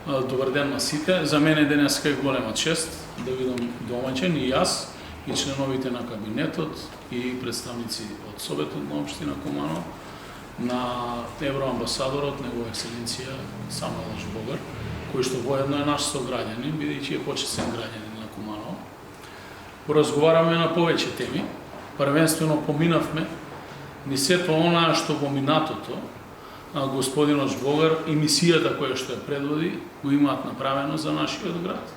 Добар ден на сите. За мене денеска е голема чест да видам домаќин и јас, и членовите на кабинетот, и представници од Советот на општина Куманово, на евроамбасадорот, негова екселенција Самуел Жбогар, кој што воедно е наш сограѓанин, бидејќи е почесен граѓанин на Куманово. Поразговараме на повеќе теми. Првенствено поминавме ни сето онаа што во минатото господинот Жбогар и мисијата која што ја предводи го имаат направено за нашиот град.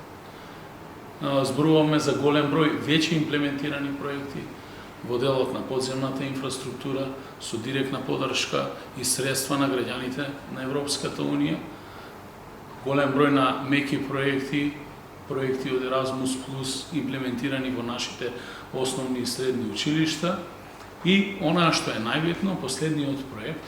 Зборуваме за голем број веќе имплементирани проекти во делот на подземната инфраструктура со директна поддршка и средства на граѓаните на Европската Унија, голем број на меки проекти, проекти од Erasmus Plus имплементирани во нашите основни и средни училишта и онаа што е најбитно, последниот проект,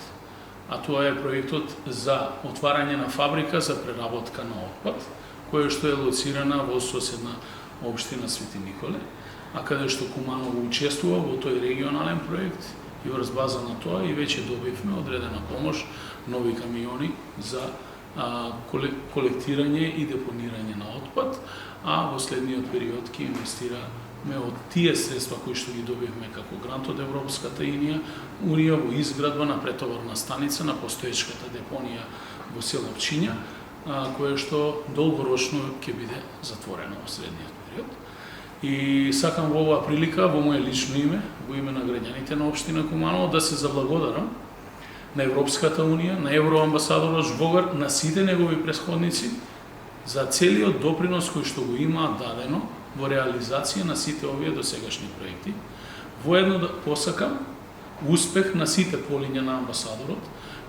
а тоа е проектот за отварање на фабрика за преработка на отпад, која што е лоцирана во соседна општина Свети Николе, а каде што Куманово учествува во тој регионален проект и врз база на тоа и веќе добивме одредена помош, нови камиони за колектирање и депонирање на отпад, а во следниот период ќе инвестираме од тие средства кои што ги добивме како грант од Европската Унија во изградба на претоварна станица на постоечката депонија во село Пчиња, која што долгорочно ќе биде затворена во следниот период. И сакам во оваа прилика, во моје лично име, во име на граѓаните на општина Куманово, да се заблагодарам на Европската Унија, на евроамбасадорот Жбогар, на сите негови претходници за целиот допринос кој што го имаат дадено во реализација на сите овие досегашни проекти. Воедно да посакам успех на сите полиња на амбасадорот,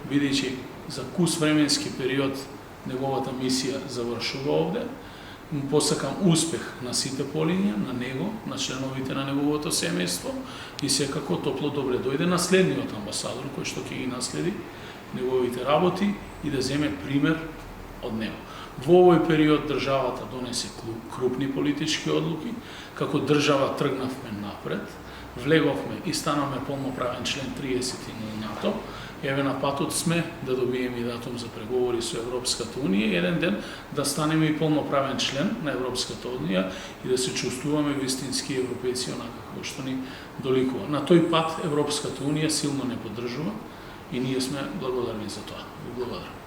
бидејќи за кус временски период неговата мисија завршува овде. Посакам успех на сите полиња, на него, на членовите на неговото семејство и секако топло добре дојде на следниот амбасадор кој што ќе ги наследи неговите работи и да земе пример од него. Во овој период државата донесе крупни политички одлуки, како држава тргнавме напред, влеговме и станавме полноправен член 30 на НАТО. Еве на патот сме да добиеме и датум за преговори со Европската Унија и еден ден да станеме и полноправен член на Европската Унија и да се чувствуваме вистински европејци онака како што ни доликува. На тој пат Европската Унија силно не поддржува и ние сме благодарни за тоа. Ви благодарам.